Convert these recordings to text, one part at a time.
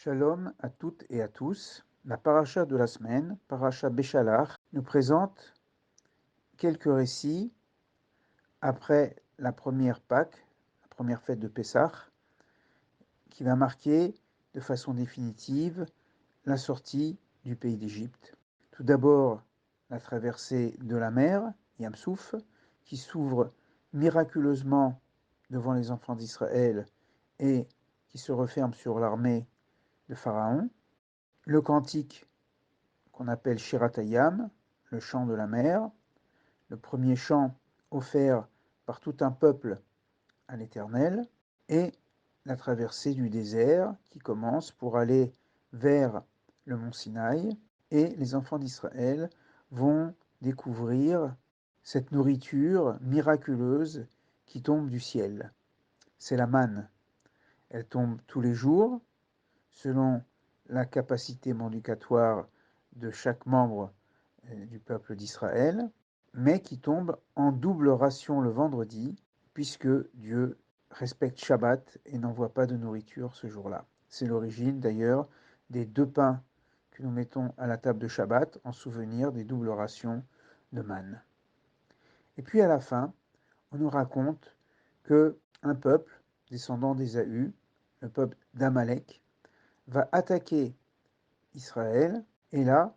Shalom à toutes et à tous. La paracha de la semaine, paracha Béchalach, nous présente quelques récits après la première Pâque, la première fête de Pessah, qui va marquer de façon définitive la sortie du pays d'Égypte. Tout d'abord, la traversée de la mer, Yam Souf, qui s'ouvre miraculeusement devant les enfants d'Israël et qui se referme sur l'armée de Pharaon. Le cantique qu'on appelle Shiratayam, le chant de la mer, le premier chant offert par tout un peuple à l'Éternel, et la traversée du désert qui commence pour aller vers le mont Sinaï, et les enfants d'Israël vont découvrir cette nourriture miraculeuse qui tombe du ciel. C'est la manne. Elle tombe tous les jours, selon la capacité mendicatoire de chaque membre du peuple d'Israël, mais qui tombe en double ration le vendredi, puisque Dieu respecte Shabbat et n'envoie pas de nourriture ce jour-là. C'est l'origine d'ailleurs des 2 pains que nous mettons à la table de Shabbat en souvenir des doubles rations de manne. Et puis à la fin, on nous raconte que un peuple descendant d'Ésaü, le peuple d'Amalek, va attaquer Israël, et là,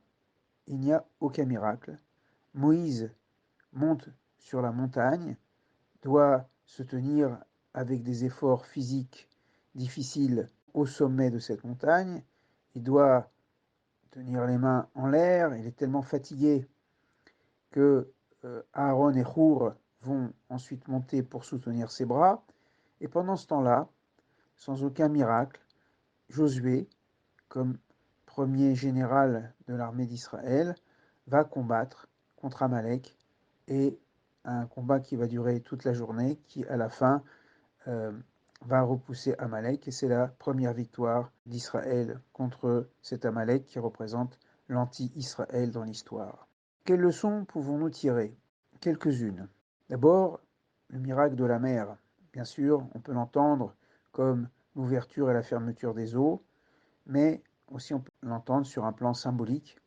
il n'y a aucun miracle. Moïse monte sur la montagne, doit se tenir avec des efforts physiques difficiles au sommet de cette montagne, il doit tenir les mains en l'air, il est tellement fatigué que Aaron et Hour vont ensuite monter pour soutenir ses bras, et pendant ce temps-là, sans aucun miracle, Josué, comme premier général de l'armée d'Israël, va combattre contre Amalek, et un combat qui va durer toute la journée, qui à la fin va repousser Amalek, et c'est la première victoire d'Israël contre cet Amalek qui représente l'anti-Israël dans l'histoire. Quelles leçons pouvons-nous tirer? Quelques-unes. D'abord, le miracle de la mer. Bien sûr, on peut l'entendre comme l'ouverture et la fermeture des eaux, mais aussi on peut l'entendre sur un plan symbolique,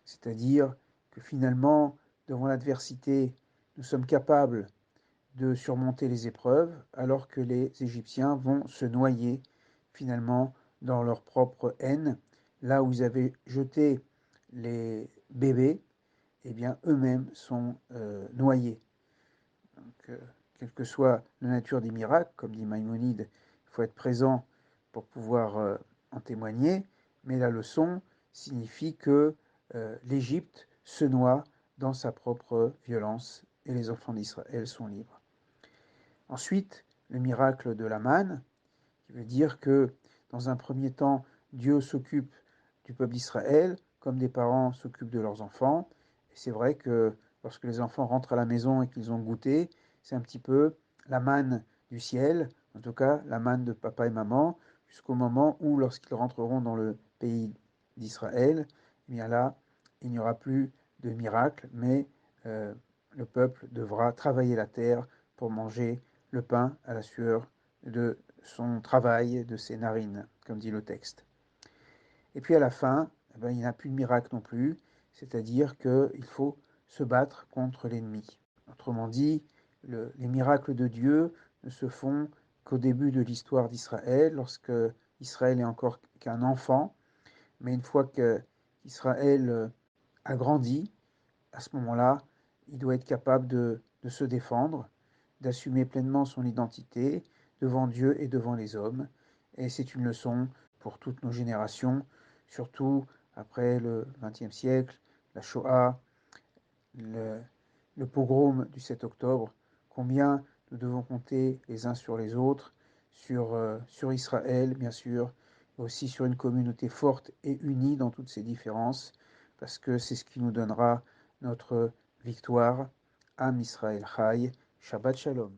c'est-à-dire que finalement, devant l'adversité, nous sommes capables de surmonter les épreuves, alors que les Égyptiens vont se noyer finalement dans leur propre haine. Là où ils avaient jeté les bébés, eh bien eux-mêmes sont noyés. Donc, quelle que soit la nature des miracles, comme dit Maïmonide, il faut être présent pour pouvoir en témoigner, mais la leçon signifie que l'Égypte se noie dans sa propre violence et les enfants d'Israël sont libres. Ensuite, le miracle de la manne, qui veut dire que dans un premier temps, Dieu s'occupe du peuple d'Israël comme des parents s'occupent de leurs enfants. Et c'est vrai que lorsque les enfants rentrent à la maison et qu'ils ont goûté, c'est un petit peu la manne du ciel, en tout cas la manne de papa et maman, jusqu'au moment où, lorsqu'ils rentreront dans le pays d'Israël, eh bien là, il n'y aura plus de miracle, mais le peuple devra travailler la terre pour manger le pain à la sueur de son travail, de ses narines, comme dit le texte. Et puis à la fin, il n'y a plus de miracle non plus, c'est-à-dire qu'il faut se battre contre l'ennemi. Autrement dit, les miracles de Dieu ne se font qu'au début de l'histoire d'Israël, lorsque Israël est encore qu'un enfant, mais une fois qu'Israël a grandi, à ce moment-là, il doit être capable de se défendre, d'assumer pleinement son identité devant Dieu et devant les hommes. Et c'est une leçon pour toutes nos générations, surtout après le XXe siècle, la Shoah, le pogrom du 7 octobre, combien nous devons compter les uns sur les autres, sur Israël, bien sûr, mais aussi sur une communauté forte et unie dans toutes ses différences, parce que c'est ce qui nous donnera notre victoire. Am Israël Chai, Shabbat Shalom.